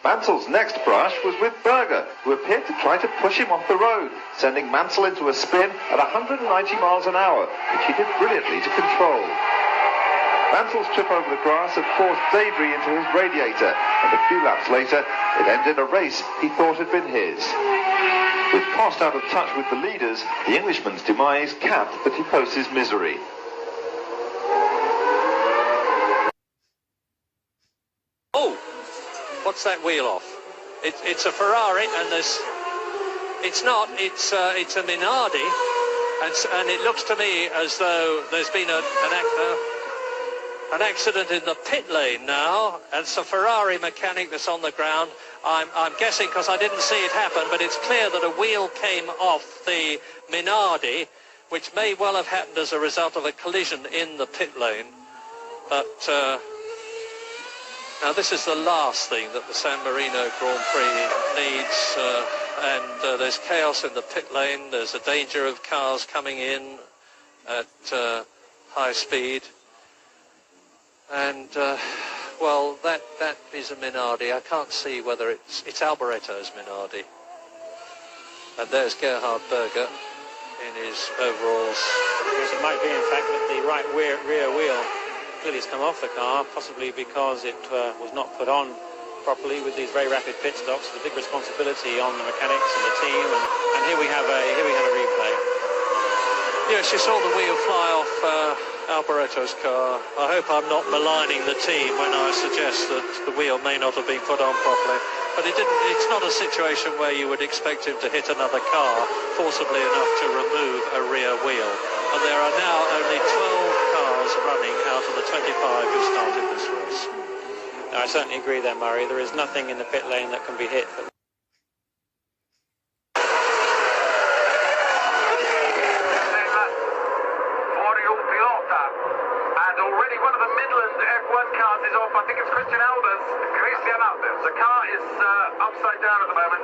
Mansell's next brush was with Berger, who appeared to try to push him off the road, sending Mansell into a spin at 190 miles an hour, which he did brilliantly to control. Mansell's trip over the grass had forced debris into his radiator, and a few laps later, it ended a race he thought had been his. With Prost out of touch with the leaders, the Englishman's demise capped the Tifosi's misery. Oh, what's that wheel off? It's a Ferrari, and it's not. It's a Minardi, and it looks to me as though there's been an accident in the pit lane now, and it's a Ferrari mechanic that's on the ground. I'm guessing because I didn't see it happen, but it's clear that a wheel came off the Minardi, which may well have happened as a result of a collision in the pit lane. But now this is the last thing that the San Marino Grand Prix needs, and there's chaos in the pit lane. There's a danger of cars coming in at high speed. And, well, that is a Minardi. I can't see whether it's Alboretto's Minardi. And there's Gerhard Berger in his overalls. Yes, it might be, in fact, that the right rear wheel clearly has come off the car, possibly because it was not put on properly with these very rapid pit stops. The big responsibility on the mechanics and the team. And here we have a replay. Yes, you saw the wheel fly off Alboretto's car. I hope I'm not maligning the team when I suggest that the wheel may not have been put on properly. But it's not a situation where you would expect him to hit another car forcibly enough to remove a rear wheel. And there are now only 12 cars running out of the 25 who started this race. No, I certainly agree there, Murray. There is nothing in the pit lane that can be hit. I think it's Christian Albers. The car is upside down at the moment.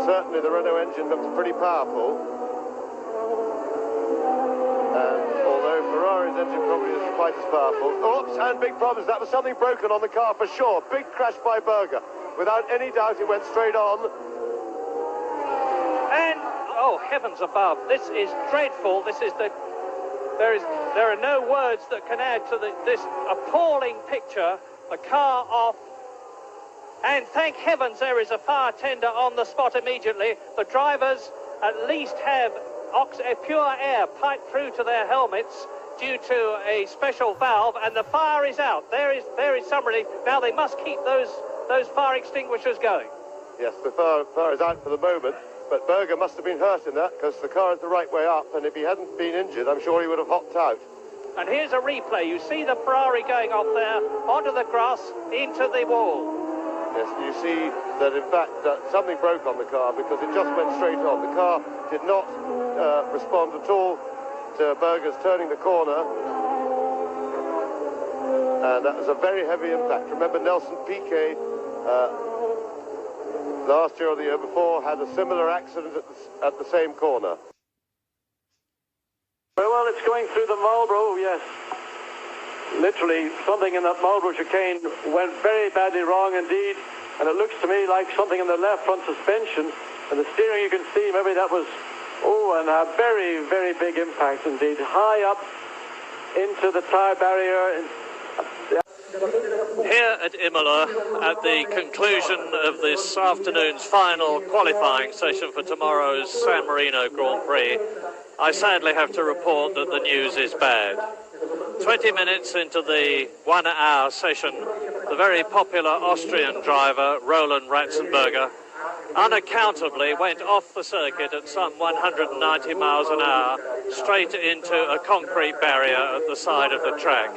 Certainly the Renault engine looks pretty powerful, and although Ferrari's engine probably isn't quite as powerful. Oops, and big problems. That was something broken on the car for sure. Big crash by Berger. Without any doubt, it went straight on. And, oh, heavens above, this is dreadful. This is there are no words that can add to this appalling picture. The car off. And thank heavens there is a fire tender on the spot immediately. The drivers at least have pure air piped through to their helmets due to a special valve, and the fire is out. There is some relief. Now they must keep those fire extinguishers going. Yes, the fire is out for the moment, but Berger must have been hurt in that because the car is the right way up, and if he hadn't been injured, I'm sure he would have hopped out. And here's a replay. You see the Ferrari going off there, onto the grass, into the wall. Yes, you see that in fact something broke on the car because it just went straight on. The car did not respond at all to Berger's turning the corner, and that was a very heavy impact. Remember, Nelson Piquet last year or the year before had a similar accident at the same corner. Very well, it's going through the Marlboro, yes. Literally, something in that Marlboro chicane went very badly wrong indeed, and it looks to me like something in the left front suspension, and the steering you can see, maybe that was, and a very, very big impact indeed. High up into the tyre barrier. Here at Imola, at the conclusion of this afternoon's final qualifying session for tomorrow's San Marino Grand Prix, I sadly have to report that the news is bad. 20 minutes into the 1 hour session, the very popular Austrian driver, Roland Ratzenberger, unaccountably went off the circuit at some 190 miles an hour, straight into a concrete barrier at the side of the track.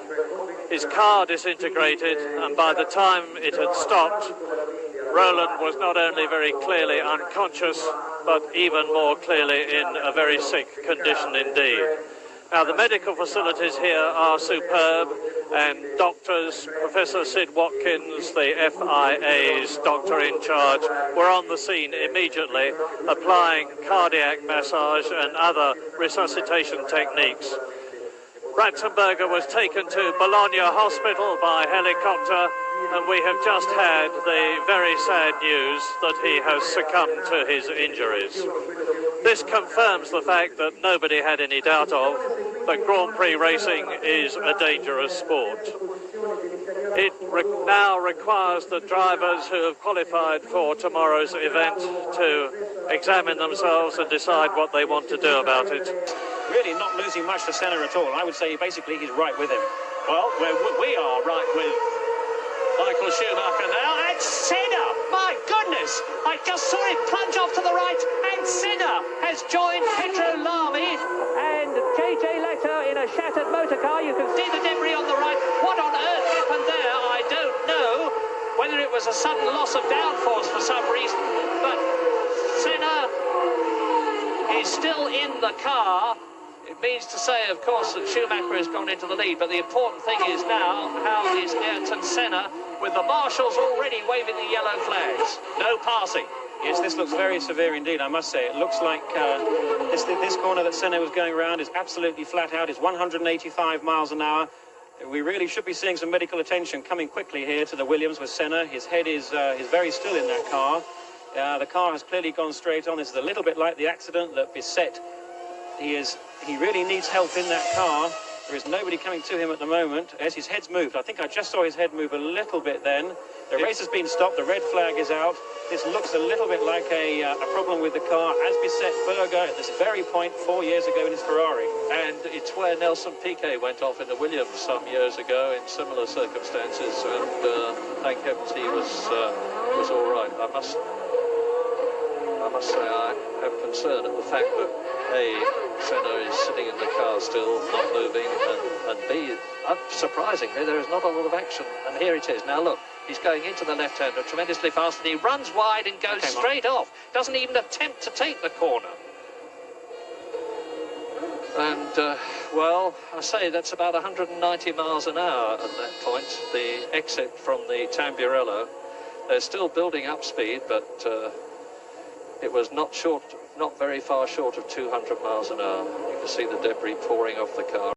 His car disintegrated, and by the time it had stopped, Roland was not only very clearly unconscious, but even more clearly in a very sick condition indeed. Now, the medical facilities here are superb, and doctors, Professor Sid Watkins, the FIA's doctor in charge, were on the scene immediately, applying cardiac massage and other resuscitation techniques. Ratzenberger was taken to Bologna Hospital by helicopter, and we have just had the very sad news that he has succumbed to his injuries. This confirms the fact that nobody had any doubt of, that Grand Prix racing is a dangerous sport. It now requires the drivers who have qualified for tomorrow's event to examine themselves and decide what they want to do about it. Really not losing much to Senna at all. I would say basically he's right with him. Well, we are right with Michael Schumacher now, and Senna! My goodness! I just saw him plunge off to the right, and Senna has joined Pietro Lamy and JJ Letter in a shattered motor car. You can see the debris on the right. What on earth happened there? I don't know. Whether it was a sudden loss of downforce for some reason, but Senna is still in the car. It means to say, of course, that Schumacher has gone into the lead, but the important thing is now, how is Ayrton Senna, with the marshals already waving the yellow flags? No passing. Yes, this looks very severe indeed, I must say. It looks like this corner that Senna was going around is absolutely flat out. It's 185 miles an hour. We really should be seeing some medical attention coming quickly here to the Williams with Senna. His head is very still in that car. The car has clearly gone straight on. This is a little bit like the accident that beset. He really needs help in that car. There is nobody coming to him at the moment. As his head's moved, I think I just saw his head move a little bit then. The race has been stopped. The red flag is out. This looks a little bit like a problem with the car, as beset Berger at this very point 4 years ago in his Ferrari. And it's where Nelson Piquet went off in the Williams some years ago in similar circumstances, and thank heavens he was all right. I must say I have concern at the fact that A, Senna is sitting in the car still, not moving, and B, surprisingly, there is not a lot of action. And here it is. Now look, he's going into the left-hander tremendously fast, and he runs wide and goes straight off. Doesn't even attempt to take the corner. And, well, I say that's about 190 miles an hour at that point, the exit from the Tamburello. They're still building up speed, but it was not very far short of 200 miles an hour. You can see the debris pouring off the car.